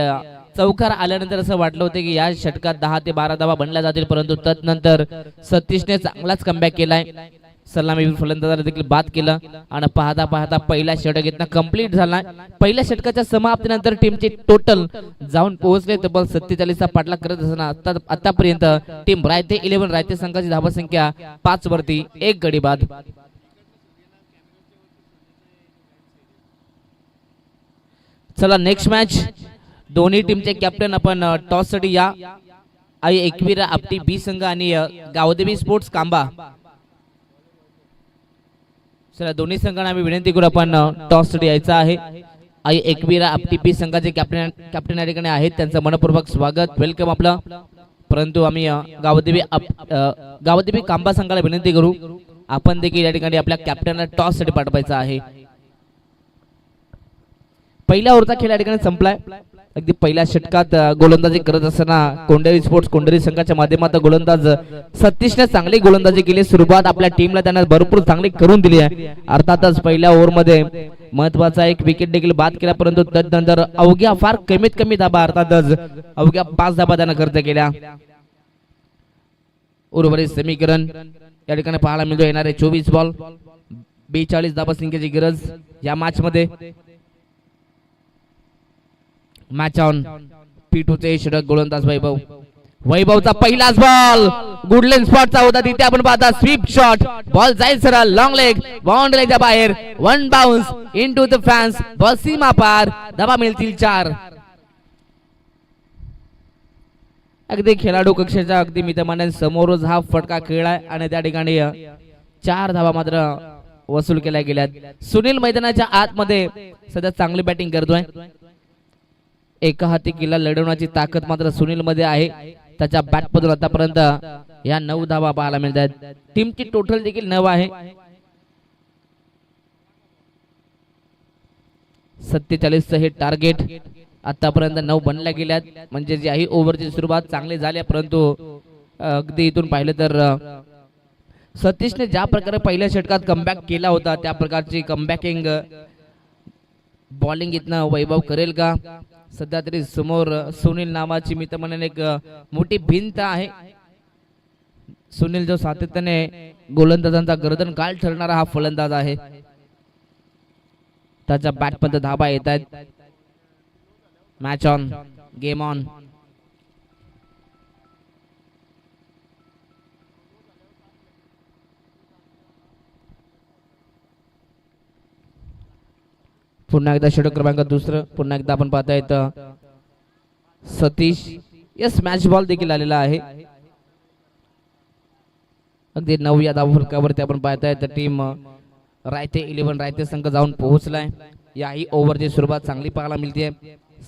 चौकार आल्यानंतर असं वाटलं होतं की या षटकात 10 ते 12 धावा बनल्या जातील, परंतु तदनंतर सतीशने चांगलाच कमबॅक केलाय. सलामी फलंदाजाला देखील बाद केलं आणि पाहता पाहता पहिला षटक इथनं कंप्लीट झाला. पहिल्या षटकाच्या समाप्तीनंतर टीमचे टोटल जाऊन पोहोचले तब्बल 47 चा पाठलाग करत असताना आतापर्यंत टीम रायते 11 रायते संघाची धावा संख्या 5 वरती 1 गडी बाद. चला नेक्स्ट मॅच. दोन्ही टीमचे कॅप्टन आपण टॉस साठी या. आई एकवीरा आपटी बी संघ आणि गावदेवी स्पोर्ट्स कांबा. चला दोन्ही संघांना आम्ही विनंती करू आपण टॉस साठी यायचं आहे. आई एकवीरा आपटी बी संघाचे कॅप्टन या ठिकाणी आहेत, त्यांचं मनपूर्वक स्वागत, वेलकम आपलं. परंतु आम्ही गावदेवी कांबा संघाला विनंती करू आपण देखील या ठिकाणी आपल्या कॅप्टनला टॉस साठी पाठवायचं आहे. पहिल्या ओव्हरचा खेळ या ठिकाणी संपलाय. अगदी पहिल्या षटकात गोलंदाजी करत असताना कोंडेरी स्पोर्ट्स कोंडेरी संघाच्या माध्यमातून गोलंदाज सतीशने चांगली गोलंदाजी केली. सुरुवात आपल्या टीमला त्यांना भरपूर चांगली करून दिली आहे. अर्थातच पहिल्या ओव्हर मध्ये महत्वाचा एक विकेट देखील बाद केला, परंतु तदनंतर अवघ्या फार कमीत कमी धाबा अर्थातच अवघ्या 5 धाबा त्यांना खर्च केल्या. उर्वरित समीकरण या ठिकाणी पाहायला मिळतो. येणारे 24 बॉल 42 धाबा संख्येची गरज या मॅच मध्ये. Match on. P2 चे षटक गोलंदाज वैभवचा पहिलाच बॉल गुडलँड स्पॉटचा होता, तिथे आपण पाहता स्वीप शॉट, बॉल जाईल सरळ लॉंग लेग बाउंड्रीच्या बाहेर, 1 bounce into the fans, ball सीमा पार, धावा मिळतील 4. अगदी खेळाडू कक्षाच्या अगदी मित्रमान्यां समोरच हा फटका खेळलाय आणि त्या ठिकाणी 4 धावा मात्र वसूल केल्या गेल्यात. सुनील मैदानाच्या आतमध्ये सध्या चांगली बॅटिंग करतोय. एका हाती किल्ला लढवण्याची ताकद मात्र सुनील मध्ये आहे. त्याच्या बॅट मधून आतापर्यंत या 9 धावा पाहायला मिळतात. टीमची टोटल देखील 9 आहे. 47 हे टार्गेट आतापर्यंत 9 बनल्या गेल्यात. म्हणजे जी आहे ओव्हरची सुरुवात चांगली झाली, परंतु अगदी इथून पाहिलं तर सतीशने ज्या प्रकारे पहिल्या षटकात कमबॅक केला होता त्या प्रकारची कमबॅकिंग बॉलिंग इथनं वैभव करेल का? सध्या तरी समोर सुनील नावाची मी तर म्हणेन एक मोठी भिंत आहे. सुनील जो सातत्याने गोलंदाजांचा गर्दन काळ ठरणारा हा फलंदाज आहे. त्याच्या बॅटमध्ये धाबा येत आहेत. Match on, game on. पुन्हा एकदा षटक क्रमांक दुसरं. पुन्हा एकदा आपण पाहतायत सतीश. यस, मॅच बॉल देखील आलेला आहे. अगदी 9 या धावफलकावरती आपण पाहतायत टीम रायते 11 रायते संघ जाऊन पोहोचलाय. याही ओव्हरची सुरुवात चांगली पाहायला मिळते.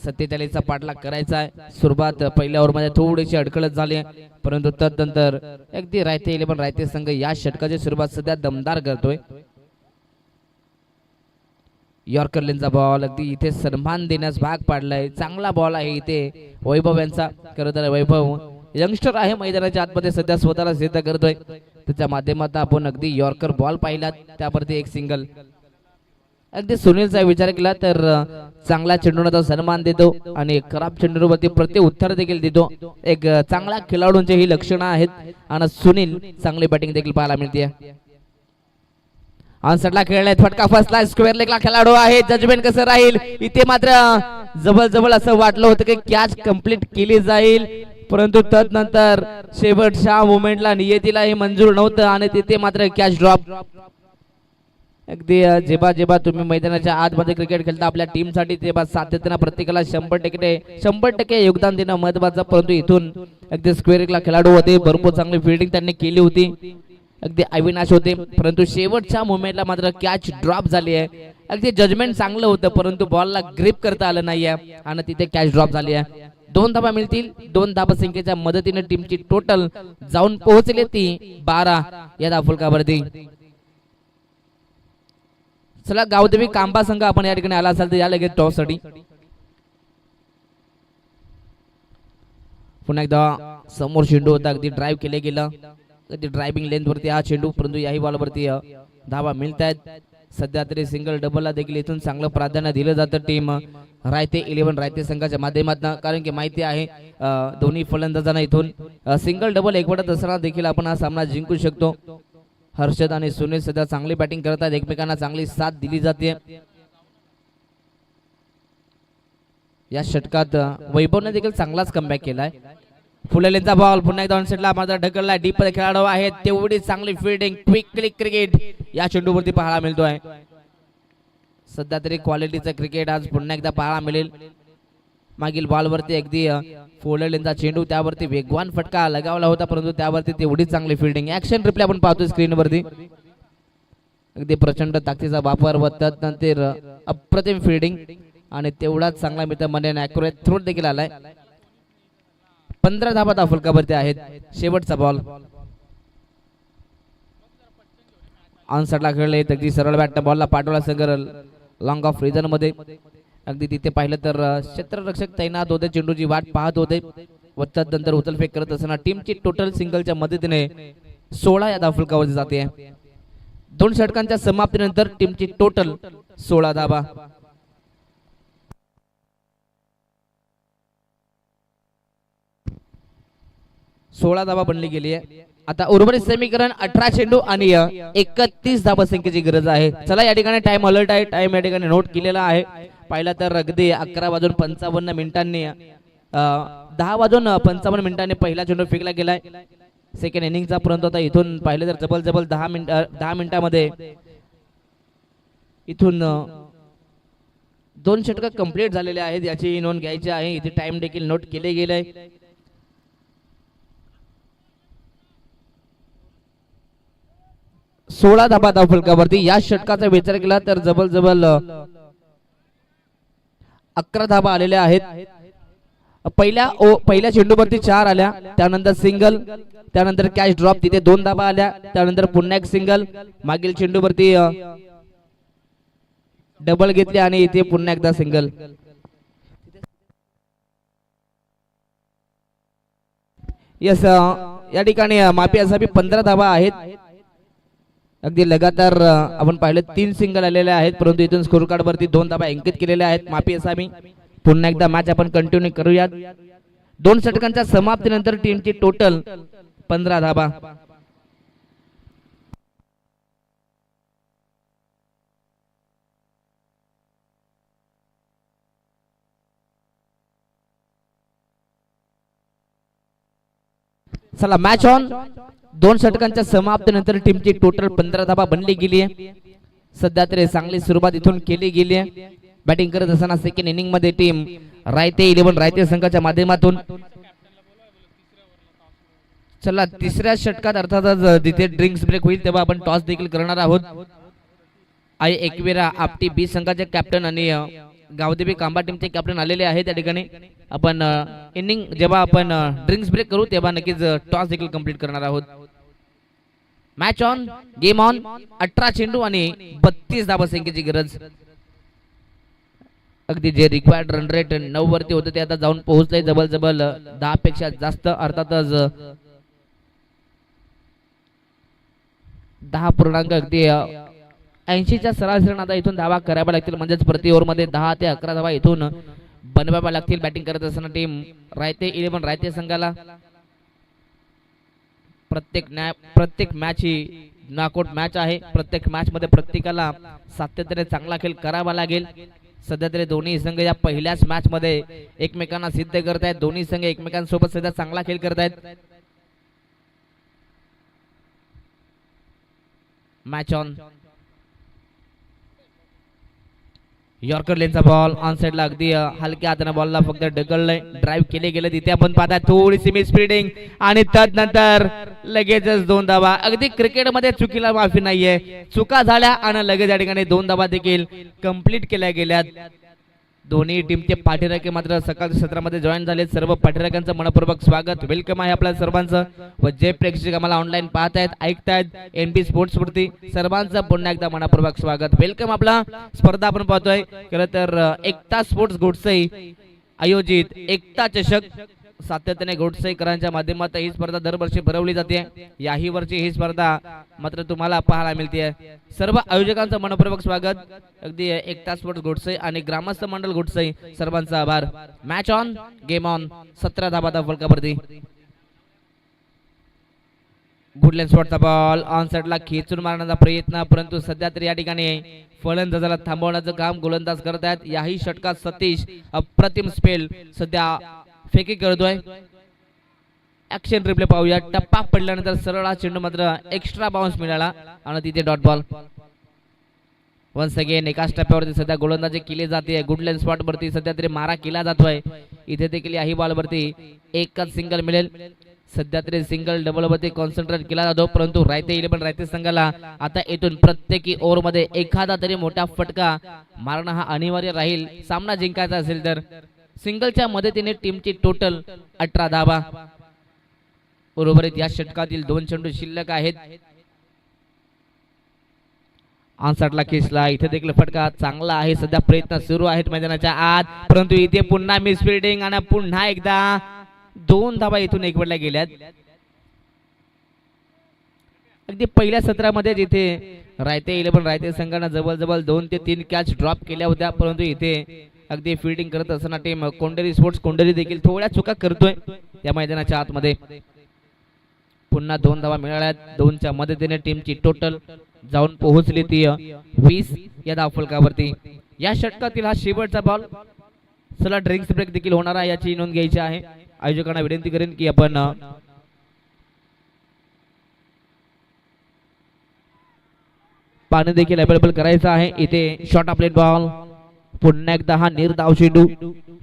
47चा पाठलाग करायचा आहे. सुरुवात पहिल्या ओव्हरमध्ये थोडीशी अडखळत झाली, परंतु तदनंतर अगदी रायते 11 रायते संघ या षटकाची सुरुवात सध्या दमदार करतोय. यॉर्कर लेनचा बॉल अगदी इथे सन्मान देण्यास भाग पाडलाय. चांगला बॉल आहे इथे वैभव यांचा. खरं तर वैभव यंगस्टर आहे, मैदानाच्या आतमध्ये सध्या स्वतःला सिद्ध करतोय. त्याच्या माध्यमातून आपण अगदी यॉर्कर बॉल पाहिला, त्यावरती एक सिंगल. अगदी सुनीलचा विचार केला तर चांगला चेंडूचा सन्मान देतो आणि खराब चेंडूवरती प्रति उत्तर देखील देतो. एक चांगला खेळाडूंचे ही लक्षणं आहेत आणि सुनील चांगली बॅटिंग देखील पाहायला मिळते. ऑनसेटला खेळलाय, फटका फसलाय. स्क्वेअर लेगला खेळाडू आहे. जजमेंट कसं राहील इथे? मात्र जवळ असं वाटलं होतं की कॅच कंप्लीट केली जाईल, परंतु तदनंतर शेवटच्या मोमेंटला नियतीला हे मंजूर नव्हतं आणि तिथे मात्र कॅच ड्रॉप. अगदी जेव्हा तुम्ही मैदानाच्या आतमध्ये क्रिकेट खेळता आपल्या टीमसाठी, तेव्हा सातत्यानं प्रत्येकाला 100% योगदान देणं महत्वाचं. परंतु इथून अगदी स्क्वेअर लेगला खेळाडू होते, भरपूर चांगली फिल्डिंग त्यांनी केली होती. अगदी अविनाश होते, परंतु शेवटच्या मोमेंटला मात्र कॅच ड्रॉप झाली आहे. अगदी जजमेंट चांगलं होतं, परंतु बॉलला ग्रिप करता आलं नाहीये आणि तिथे कॅच ड्रॉप झाली आहे. 2 धाबा मिळतील. 2 धाबा संख्येच्या मदतीने टीमची टोटल जाऊन पोहोचली ती 12 या धावफलकावरती. चला, गावदेवी कांबा संघ आपण या ठिकाणी आला असाल तर या लगेच टॉस साठी. पुन्हा एकदा समोर चेंडू होता, अगदी ड्राईव्ह केले गेलं. अगदी ड्रायव्हिंग लेंथ वरती हा चेंडू, परंतु याही बॉलवरती धावा मिळत आहेत. सध्या तरी सिंगल डबलला देखील इथून चांगलं प्राधान्य दिलं जातं टीम रायते 11 रायते संघाच्या माध्यमातून. कारण की माहिती आहे दोन्ही फलंदाजांना इथून सिंगल डबल एकवटत असताना देखील आपण हा सामना जिंकू शकतो. हर्षद आणि सुनील सध्या चांगली बॅटिंग करत आहेत, एकमेकांना चांगली साथ दिली जाते. या षटकात वैभवने देखील चांगलाच कमबॅक केलाय. फुलेलेंचा बॉल पुन्हा एकदा ऑनसेटला मात्र ढकललाय. डीप खेळाडू आहेत, तेवढी चांगली फिल्डिंग, क्विक क्रिकेट या चेंडूवरती पाहायला मिळतोय. सध्या तरी क्वालिटीचं क्रिकेट आज पुन्हा एकदा पाहायला मिळेल. मागील बॉलवरती अगदी फुलेलेंचा चेंडू, त्यावरती वेगवान फटका लगावला होता, परंतु त्यावरती तेवढी चांगली फिल्डिंग. ऍक्शन रिप्ले आपण पाहतोय स्क्रीनवरती. अगदी प्रचंड ताकदीचा वापर व त्यानंतर अप्रतिम फिल्डिंग आणि तेवढाच चांगला मित्र म्हणजे ॲक्युरेट थ्रो देखील आलाय. 15 धाबा धावफलकावरती आहेत. शेवटचा बॉल ऑनसाइडला खेळले, अगदी सरळ बॅट बॉलला पाठवला संघ लॉंग ऑफ रिजन मध्ये. अगदी तिथे पाहिलं तर क्षेत्ररक्षक तैनात होते, चेंडूची वाट पाहत होते व तदनंतर उचलफेक करत असताना टीमची टोटल सिंगलच्या मदतीने 16 या धावफलकावरती जाते. 2 षटकांच्या समाप्तीनंतर टीमची टोटल 16 धाबा. सोळा धाबा बनली गेली आहे. आता उर्वरित समीकरण 18 चेंडू आणि 31 धाबा संख्येची गरज आहे. चला, या ठिकाणी टाइम अलर्ट आहे, टाइम या ठिकाणी नोट केलेला आहे. पाहिला तर अगदी 11:55 मिनिटांनी 10:55 पहिला चेंडू फेकला गेलाय सेकंड इनिंगचा. परंतु आता इथून पाहिलं तर जबल 10 मिनिटांमध्ये इथून 2 षटक कंप्लीट झालेले आहेत, याची नोंद घ्यायची आहे. इथे टाइम देखील नोट केले गेले. 16 धाबा धाव फलकावरती. या षटकाचा विचार केला तर जवळ 11 धाबा आलेल्या आहेत. पहिल्या चेंडूवरती 4 आल्या, त्यानंतर सिंगल, त्यानंतर कॅच ड्रॉप तिथे 2 धाबा आल्या, त्यानंतर पुन्हा एक सिंगल, मागील चेंडूवरती डबल घेतली आणि इथे पुन्हा एकदा सिंगल. यस, या ठिकाणी मापी असावी 15 धाबा आहेत. अगदी लगातार आपण पाहिलं 3 सिंगल आलेले आहेत, परंतु इथून स्कोर कार्ड वरती 2 धाबा अंकित केलेल्या आहेत मापी असावी. पुन्हा एकदा मॅच आपण कंटिन्यू करूयात. 2 षटकांच्या समाप्तीनंतर टीमची टोटल 15 धाबा. चला मॅच ऑन. 2 षटकांच्या समाप्तीनंतर टीमची टोटल 15 धाबा बनली गेली आहे. सध्या तरी चांगली सुरुवात इथून केली गेली आहे. बॅटिंग करत असताना सेकंड इनिंग मध्ये टीम रायते 11 रायते संघाच्या माध्यमातून. चला तिसऱ्या षटकात अर्थातच जिथे ड्रिंक्स ब्रेक होईल तेव्हा आपण टॉस देखील करणार आहोत. आई एकविरा आपटी बी संघाचे कॅप्टन आणि गावदेवी कांबा टीमचे कॅप्टन आलेले आहेत. त्या ठिकाणी आपण इनिंग जेव्हा आपण ड्रिंक्स ब्रेक करू तेव्हा नक्कीच टॉस देखील कंप्लीट करणार आहोत. Match on, game on. 18 चेंडू आणि 32 धाबा संख्येची गरज. अगदी जे रिक्वायर्ड रन रेट 9 वरती होतं ते आता जाऊन पोहोचलंय जवळ 10 पेक्षा जास्त. अर्थातच 10 अगदी 80च्या सरासरी आता इथून धावा कराव्या लागतील, म्हणजेच प्रति ओव्हर मध्ये 10 ते 11 धावा इथून बनवाव्या लागतील. बॅटिंग करत असताना टीम रायते 11 रायते संघाला प्रत्येक मॅच ही नॉकआउट मॅच आहे. प्रत्येक मॅच मध्ये प्रत्येकाला सातत्याने चांगला खेळ करावा लागेल. सध्या तरी दोन्ही संघ या पहिल्याच मॅच मध्ये एकमेकांना सिद्ध करतायत. दोन्ही संघ एकमेकांसोबत सध्या चांगला खेळ करतायत. Match on. यॉर्कर लेनचा बॉल ऑन साइडला अगदी हलक्या हाताने बॉलला फक्त ढकललंय. ड्राईव्ह केले गेले तिथे आपण पाहताय थोडीशी मिस स्पीडिंग आणि तदनंतर लगेचच 2 धाबा. अगदी क्रिकेटमध्ये चुकीला माफी नाहीये. चुका झाल्या आणि लगेच या ठिकाणी 2 धाबा देखील कंप्लीट केल्या गेल्यात. दोन्ही टीमचे पाठीराखे मात्र सकाळच्या सत्रामध्ये जॉईन झाले. सर्व पाठीराख्यांचं मनपूर्वक स्वागत, वेलकम आहे आपल्या सर्वांचं. व जे प्रेक्षक आम्हाला ऑनलाईन पाहतायत ऐकतायत एनबी स्पोर्ट्स वरती सर्वांचं पुन्हा एकदा मनपूर्वक स्वागत, वेलकम. आपला स्पर्धा आपण पाहतोय खरं तर एकता स्पोर्ट्स गोडसई आयोजित एकता चषक सातत्याने घोडसईकरांच्या माध्यमातून ही स्पर्धा दरवर्षी भरवली जाते. याही वर्षी ही स्पर्धा मात्र तुम्हाला पाहायला मिळते. सर्व आयोजकांचं मनपूर्वक स्वागत. अगदी एकता स्पोर्ट्स घोडसई आणि ग्रामस्थ मंडळ घोडसई सर्वांचा आभार. Match on, game on. 17 धाबा फलकावरती. गुडलँड शॉटचा बॉल ऑन साइडला खेचून मारण्याचा प्रयत्न, परंतु सध्या तरी या ठिकाणी फलंदाजाला थांबवण्याचं काम गोलंदाज करत आहेत. याही षटकात सतीश अप्रतिम स्पेल सध्या फेकी करतोय. ऍक्शन रिप्ले पाहूया. टप्पा पडल्यानंतर सरळ हा चेंडू मात्र एक्स्ट्रा बाउन्स मिळाला आणि तिथे डॉट बॉल. वन्स अगेन एकाच टप्प्यावरती सध्या गोलंदाजी केली जाते. गुडलँड स्पॉट वरती सध्या तरी मारा केला जातोय. इथे देखील याही बॉल वरती एकच सिंगल मिळेल. सध्या तरी सिंगल डबल वरती कॉन्सन्ट्रेट केला जातो, परंतु रायते 11 रायते संघाला आता इथून प्रत्येकी ओव्हर मध्ये एखादा तरी मोठा फटका मारणं हा अनिवार्य राहील सामना जिंकायचा असेल तर. सिंगलच्या मदतीने टीमची टोटल 18 धावा. उर्वरित या षटकातील 2 चेंडू शिल्लक आहेत. ऑनसाइडला खेचला, इथे देखील फटका चांगला आहे. सध्या प्रयत्न सुरू आहेत मैदानाच्या आत, परंतु इथे पुन्हा मिस फील्डिंग आणि पुन्हा एकदा 2 धावा इथून एकवटल्या गेल्यात. अगदी पहिल्या सत्रामध्ये जिथे रायते 11 रायते संघाने जवळजवळ 2 ते 3 कॅच ड्रॉप केल्या होत्या, परंतु इथे अगदी फील्डिंग करत असताना टीम कोंडरी स्पोर्ट्स कोंडरी देखील थोड्या चुका करतोय या मैदानाच्या आतमध्ये. पुन्हा 2 धावा मिळाल्यात. 2च्या मदतीने टीमची टोटल जाऊन पोहोचली ती 20 या धावफलकावरती. या षटकातील हा शेवटचा बॉल. चला ड्रिंक्स ब्रेक देखील होणार आहे याची नोंद घ्यायची आहे. आयोजकांना विनंती करेन की आपण पाणी देखील अवेलेबल करायचं आहे. इथे शॉर्ट प्लेट बॉल. पुन्हा एकदा हा निर्धाव चेंडू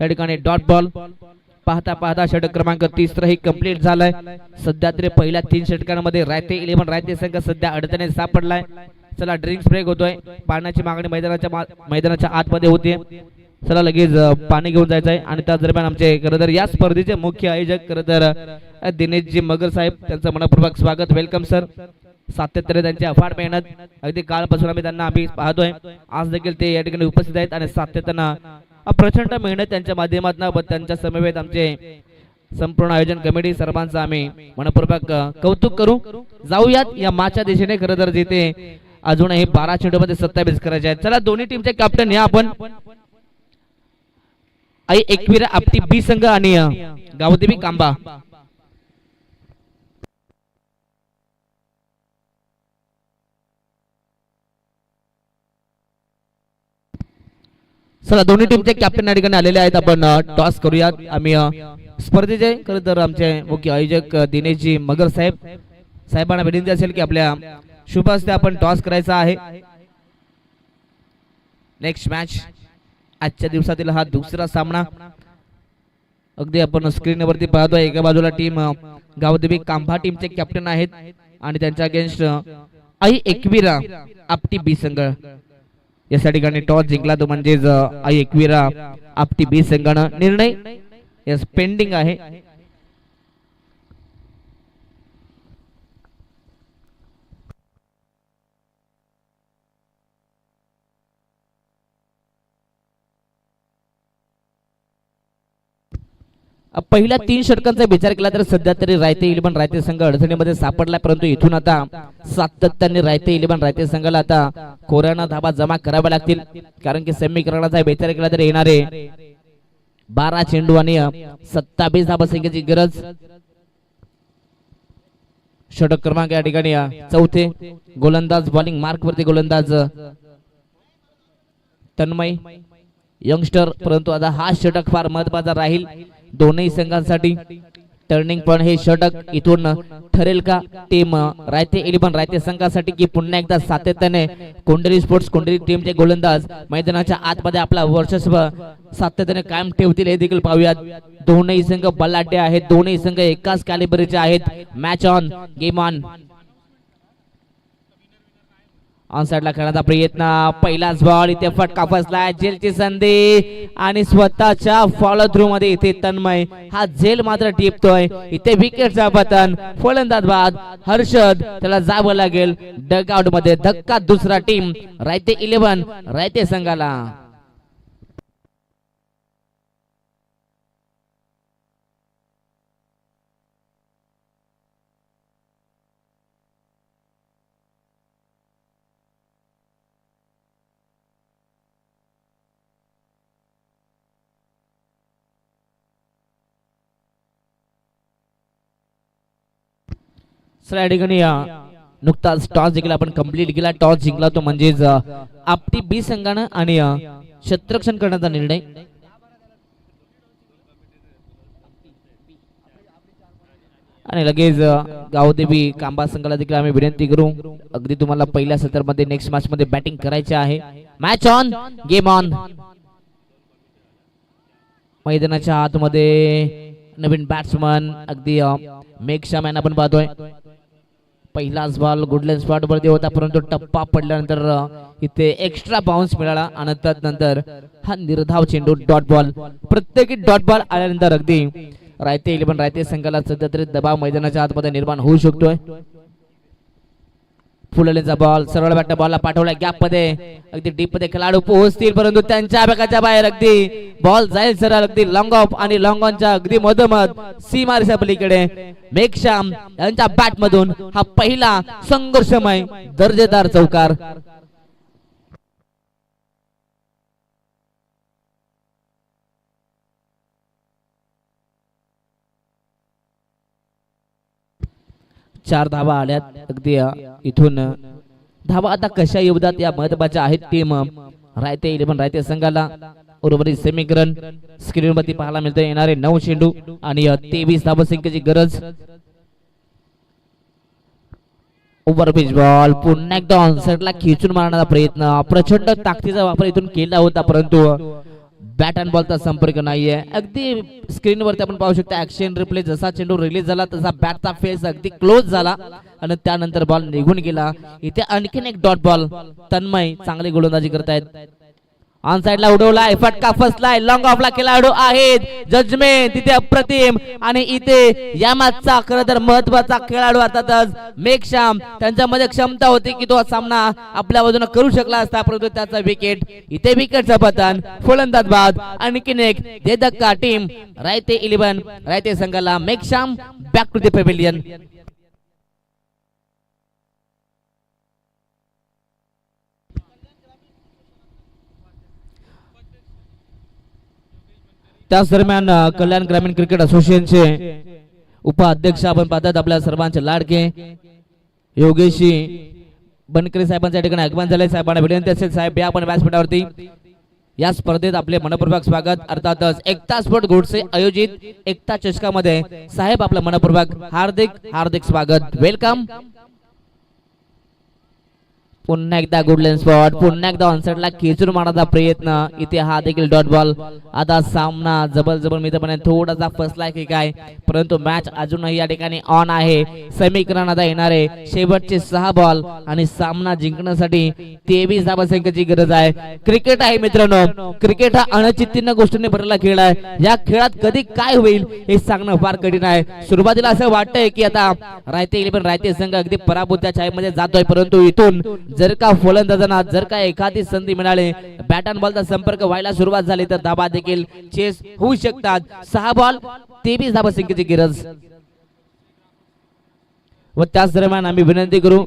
या ठिकाणी डॉट बॉल. पाहता पाहता षटक क्रमांक 30 ही कंप्लीट झालाय. सध्या तरी पहिल्या 3 षटकांमध्ये रायते 11 रायते संघ सध्या अडचणीत सापडलाय. चला ड्रिंक्स ब्रेक होतोय. पाण्याची मागणी मैदानाच्या आतमध्ये होती. चला लगेच पाणी घेऊन जायचं आहे. आणि त्या दरम्यान आमचे खरं तर या स्पर्धेचे मुख्य आयोजक खरं तर दिनेशजी मगर साहेब, त्यांचं मनपूर्वक स्वागत. Welcome sir. सातत्याने त्यांची अफाट मेहनत, अगदी कालपासून आम्ही पाहतोय. आज देखील ते या ठिकाणी उपस्थित आहेत आणि सातत्यानं प्रचंड मेहनत त्यांच्या माध्यमातून त्यांच्या समवेत आमचे संपूर्ण आयोजन कमिटी सर्वांचं आम्ही मनपूर्वक कौतुक करू. जाऊयात या माच्या दिशेने. खरं तर जिथे अजूनही 12 चेंडूमध्ये 27 करायचे आहेत. चला दोन्ही टीमचे कॅप्टन या आपण. आई एकविरा आपटी बी संघ आणि गावदेवी कांबा. चला दोन्ही टीमचे कॅप्टन या ठिकाणी आलेले आहेत. आपण टॉस करूयात. आम्ही स्पर्धेचे खरं तर आमचे मुख्य आयोजक दिनेशजी मगर साहेबांना विनंती असेल की आपल्या शुभ हस्ते आपण टॉस करायचा आहे. नेक्स्ट मॅच आजच्या दिवसातील हा दुसरा सामना. अगदी आपण स्क्रीनवरती पाहतोय. एका बाजूला टीम गावदेवी कांभा टीमचे कॅप्टन आहेत आणि त्यांच्या अगेन्स्ट आई एकविरा आपटी बी संघ. या ठिकाणी टॉस जिंकला तो म्हणजेच आई एकविरा आपटी बी संघानं. निर्णय यस पेंडिंग आहे. पहिल्या 3 षटकांचा विचार केला तर सध्या तरी रायते 11 रायते संघ अडचणीमध्ये सापडला. परंतु इथून आता सातत्याने रायते 11 रायते संघाला आता कोऱ्याना धाबा जमा कराव्या लागतील. कारण की समीकरणाचा विचार केला तर येणारे 12 चेंडू आणि 27 धाबा संख्येची गरज. षटक क्रमांक या ठिकाणी चौथे. गोलंदाज बॉलिंग मार्क वरती गोलंदाज तन्मय यंगस्टर. परंतु आता हा षटक फार महत्वाचा राहील दोन्ही संघांसाठी. टर्निंग पॉइंट हे षटक इथून ठरेल का टीम रायते 11 रायते संघासाठी, की पुन्हा एकदा सातत्याने कोंडरी स्पोर्ट्स कोंडरी टीमचे गोलंदाज मैदानाच्या आतमध्ये आपला वर्चस्व सातत्याने कायम ठेवतील हे देखील पाहूयात. दोन्ही संघ बलाढ्य आहेत. दोन्ही संघ एकाच कॅलिबरचे आहेत. Match on game on. On साइडला खेळण्याचा प्रयत्न. पहिलाच बॉल इथे फटका फसला. झेलची संधी आणि स्वतःच्या फॉलो थ्रू मध्ये इथे तन्मय हा झेल मात्र टिपतोय. इथे विकेटचा पतन. फलंदाज बाद हर्षद त्याला जावं लागेल डगआउट मध्ये. धक्का दुसरा टीम रायते 11 रायते संघाला. या ठिकाणी नुकताच टॉस जिंकला. आपण कंप्लीट केला. टॉस जिंकला तो म्हणजेच आपटी बी संघानं आणि क्षेत्ररक्षण करण्याचा निर्णय. आणि लगेच गावदेवी कांबा संघाला देखील आम्ही विनंती करू. अगदी तुम्हाला पहिल्या सत्रामध्ये नेक्स्ट मॅच मध्ये बॅटिंग करायचे आहे. Match on game on. मैदानाच्या आतमध्ये नवीन बॅट्समन अगदी मेघश्याम यांना आपण पाहतोय. पहिलाच बॉल गुडलँड स्पॉट वरती होता, परंतु टप्पा पडल्यानंतर इथे एक्स्ट्रा बाउन्स मिळाला आणि त्यानंतर हा निर्धाव चेंडू डॉट बॉल. प्रत्येकी डॉट बॉल आल्यानंतर अगदी रायते 11 रायते संघाला सध्या तरी दबाव मैदानाच्या आतमध्ये निर्माण होऊ शकतोय. फुललेचा बॉल सरळ बॅट बॉलला पाठवला गॅप मध्ये. अगदी डीप मध्ये खेळाडू पोहोचतील, परंतु त्यांच्या बॅगाच्या बाहेर अगदी बॉल जाईल सरळ अगदी लॉंग ऑफ आणि लॉंग ऑनच्या अगदी मधोमध सीमारेषा पलीकडे मेघश्याम यांच्या बॅट मधून हा पहिला संघर्षमय दर्जेदार चौकार. चार धावा आल्यात. अगदी इथून धावा आता कशा येऊदात या महत्वाच्या आहेत टीम रायते 11 रायते संघाला. उर्वरित समीकरण स्क्रीनवरती पाहायला मिळतं. येणारे 9 चेंडू आणि 23 धावा संख्येची गरज. ओव्हर पिच बॉल पुन्हा एकदा ऑनसाइडला खिचून मारण्याचा प्रयत्न. प्रचंड ताकदीचा वापर इथून केला होता, परंतु बॅट अँड बॉलचा संपर्क नाहीये. अगदी स्क्रीनवरती आपण पाहू शकता ऍक्शन रिप्ले, जसा चेंडू रिलीज झाला तसा बॅटचा फेस अगदी क्लोज झाला आणि त्यानंतर बॉल निघून गेला. इथे आणखीन एक डॉट बॉल. तन्मय चांगली गोलंदाजी करतायत. ऑन साइडला उडवलाय, फटका फसलाय, लॉंग ऑफला खेळाडू आहेत. जजमेंट तिथे अप्रतिम आणि इथे या मॅचचा खरं तर महत्वाचा खेळाडू अर्थातच मेघश्याम. त्यांच्यामध्ये क्षमता होती की तो सामना आपल्या बाजूने करू शकला असता, परंतु त्याचा विकेट. इथे विकेटचं पतन, फलंदाज बाद. आणखीन एक दे धक्का टीम रायते 11 रायते संघाला. Meghshyam back to the pavilion. त्याच दरम्यान कल्याण ग्रामीण क्रिकेट असोसिएशनचे उपाध्यक्ष आपण पाहतात आपल्या सर्वांचे लाडके योगेशी बनकरे साहेबांच्या ठिकाणी आगमन झाले. साहेबांना विनंती असेल साहेब या आपण व्यासपीठावरती. या स्पर्धेत आपले मनपूर्वक स्वागत. अर्थातच एकता स्पोर्ट गोडसे आयोजित एकता चषकामध्ये साहेब आपलं मनपूर्वक हार्दिक हार्दिक स्वागत. वेलकम. पुन्हा एकदा गुडलँड स्पॉट, पुन्हा एकदा ऑनसाइडला खेचून मारण्याचा प्रयत्न. इथे हा देखील डॉट बॉल. आता सामना जबरजबर मित्रपणे थोडासा फसलाय की काय, परंतु मॅच अजूनही या ठिकाणी ऑन आहे. समीकरण आता येणारे शेवटचे 6 बॉल आणि सामना जिंकण्यासाठी 23 धावसंख्येची गरज आहे. क्रिकेट आहे मित्रांनो, क्रिकेट हा अनचित्तीन गोष्टींनी भरलेला खेळ आहे. या खेळात कधी काय होईल हे सांगणं फार कठीण आहे. सुरुवातीला असं वाटतंय की आता रायते 11 रायते संघ अगदी पराभूताच्या छायेमध्ये जातोय, परंतु इथून जर का फलंदाजांना जर का एखादी संधी मिळाली, बॅट अँड बॉलचा संपर्क व्हायला सुरुवात झाली तर धाबा देखील चेस होऊ शकतात. 6 बॉल 23 धावसंख्येची गरज. व त्याच दरम्यान आम्ही विनंती करू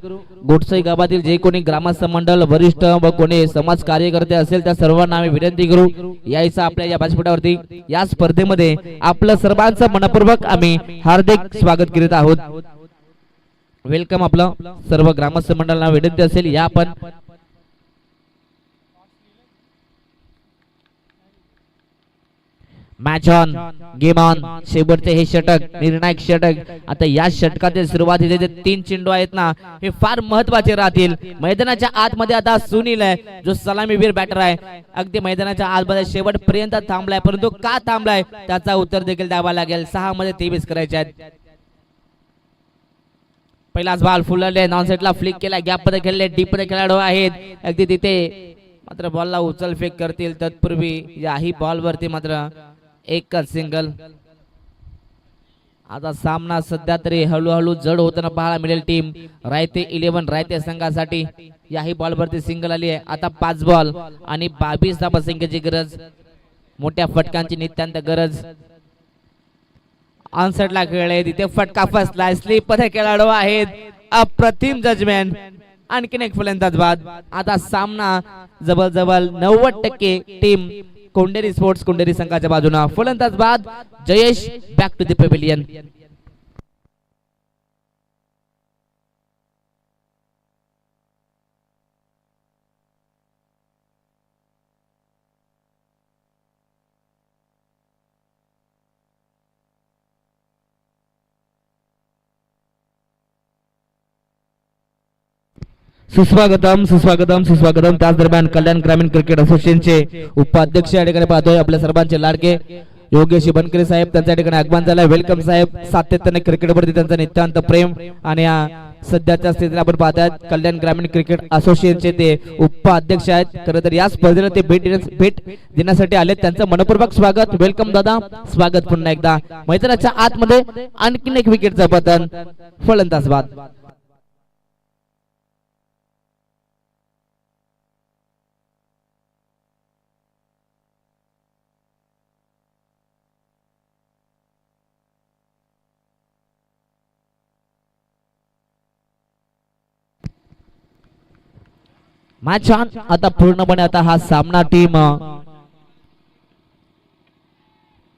गोडसाई गावातील जे कोणी ग्रामस्थ मंडळ वरिष्ठ व कोणी समाज कार्यकर्ते असेल त्या सर्वांना आम्ही विनंती करू यायचं आपल्या या व्यासपीठावरती. या स्पर्धेमध्ये आपलं सर्वांचं मनपूर्वक आम्ही हार्दिक स्वागत करीत आहोत. वेलकम. आपलं सर्व ग्रामस्थ मंडळांना विनंती असेल या आपण मॅच ऑन गेम ऑन. शेवटचे हे षटक निर्णायक षटक. आता या षटकातील सुरुवातीचे जे 3 चेंडू आहेत ना हे फार महत्वाचे राहतील. मैदानाच्या आतमध्ये आता सुनील आहे जो सलामीवीर बॅटर आहे, अगदी मैदानाच्या आतमध्ये शेवटपर्यंत थांबलाय, परंतु का थांबलाय त्याचा उत्तर देखील द्यावा लागेल. 6 मध्ये 23 करायचे आहेत. पहिलाच बॉल फुलले, नॉन सेटला फ्लिक केला, गॅप मध्ये खेळले, डीप मध्ये खेळाडू आहेत अगदी तिथे, मात्र बॉलला उचल फेक करतील तत्पूर्वी याही बॉल वरती मात्र एकच सिंगल. आता सामना सध्या तरी हळूहळू जड होताना पाहायला मिळेल टीम रायते 11 रायते संघासाठी. याही बॉल वरती सिंगल आली आहे. आता 5 बॉल आणि 22 धावसंख्येची गरज, मोठ्या फटकांची नित्यांत गरज. ऑनसाइडला खेळले, तिथे फटका फसला, स्लिप मध्ये खेळाडू आहेत, अप्रतिम जजमेंट. आणखीन एक फलंदाज बाद. आता सामना जवळजवळ 90% टीम कोंडेरी स्पोर्ट्स कोंडेरी संघाच्या बाजूने. फलंदाज बाद Jayesh back to the pavilion. सुस्वागतम सुस्वागतम सुस्वागतम. त्याच दरम्यान कल्याण ग्रामीण क्रिकेट असोसिएशनचे उपाध्यक्ष या ठिकाणी पाहतोय आपल्या सर्वांचे लाडके योगेश बनकरे साहेब, त्यांच्या ठिकाणी आगमन झालंय. वेलकम साहेब. सातत्याने क्रिकेटवरती त्यांचा नित्यांत प्रेम आणि सध्याच्या स्थितीला आपण पाहतात कल्याण ग्रामीण क्रिकेट असोसिएशनचे ते उपाध्यक्ष आहेत. खरं तर या स्पर्धेला ते भेट देण्यासाठी आले, त्यांचं मनपूर्वक स्वागत. वेलकम दादा, स्वागत पुन्हा एकदा. मैदानाच्या आतमध्ये आणखीन एक विकेटचं पतन, फलंदाज बाद. Match on. आता पूर्णपणे आता हा सामना टीम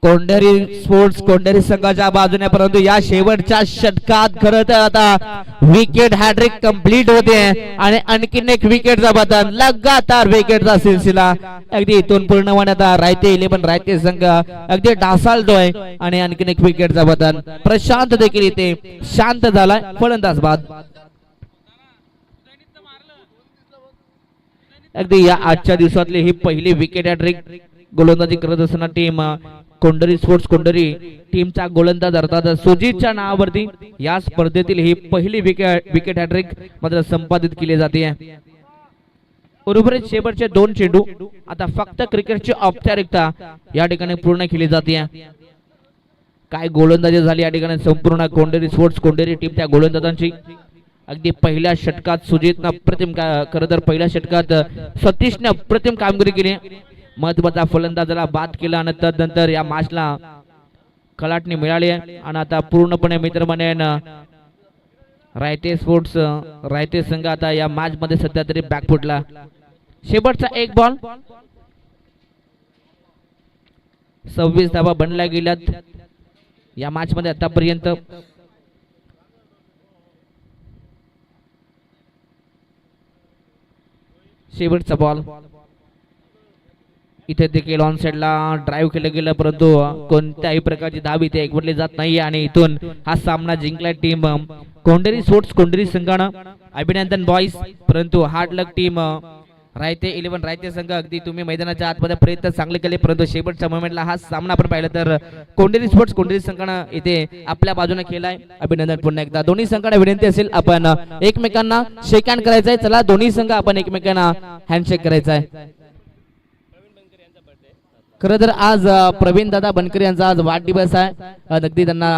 कोंढेरी स्पोर्ट्स कोंढेरी संघाच्या बाजूने, परंतु या शेवटच्या षटकात खरं तर आता विकेट हॅट्रिक कंप्लीट होते आणि आणखीन एक विकेटचा बदल, लगातार विकेटचा सिलसिला. अगदी इथून पूर्णपणे आता रायते 11 रायते संघ अगदी ढासाळतोय आणि आणखीन एक विकेटचा बदल. प्रशांत देखील इथे शांत झालाय. फलंदाज बाद. अगदी या आजच्या दिवसातली ही पहिली विकेट हॅट्रिक गोलंदाजी करत असताना टीम कोंडरी स्पोर्ट्स कोंडरी टीमचा गोलंदाज अर्थात सुजितच्या नावावरती या स्पर्धेतील ही पहिली विकेट हॅट्रिक मात्र संपादित केली जाते. उर्वरित शेवटचे 2 चेंडू आता फक्त क्रिकेटची औपचारिकता या ठिकाणी पूर्ण केली जाते. काय गोलंदाजी झाली या ठिकाणी संपूर्ण कोंडरी स्पोर्ट्स कोंडरी टीमच्या गोलंदाजांची. अगदी पहिल्या षटकात सुजितनं अप्रतिम खरं तर पहिल्या षटकात सतीशने अप्रतिम कामगिरी केली. महत्वाचा फलंदाजाला बाद केला आणि तदनंतर या मॅचला कलाटणी मिळाली आणि आता पूर्णपणे मित्र म्हणेन रायते स्पोर्ट्स रायते संघ आता या मॅच मध्ये सध्या तरी बॅकफुटला. शेवटचा एक बॉल 26 धावा बनल्या गेल्यात या मॅच मध्ये आतापर्यंत. शेवटचा बॉल इथे देखील ऑन साइडला ड्राईव्ह केलं गेलं परंतु कोणत्याही प्रकारची धाव इथे एकवटली जात नाही आणि इथून हा सामना जिंकला टीम कोंडरी स्पोर्ट्स कोंडरी संघानं. अभिनंदन बॉईज. परंतु हार्ड लक टीम रायते 11 रायते संघ. अगदी तुम्ही मैदानाच्या आतमध्ये प्रयत्न चांगले केले परंतु शेवटच्या मोमेंटला हा सामना आपण पाहिला तर कोंडरी स्पोर्ट्स कोंडरी संघानं इथे आपल्या बाजूने केलाय. अभिनंदन पुन्हा एकदा. दोन्ही संघांना विनंती असेल आपण एकमेकांना शेक हँड करायचंय. चला दोन्ही संघ आपण एकमेकांना हँडशेक करायचा आहे. खरं तर आज प्रवीण दादा बनकर यांचा आज वाढदिवस आहे. अगदी त्यांना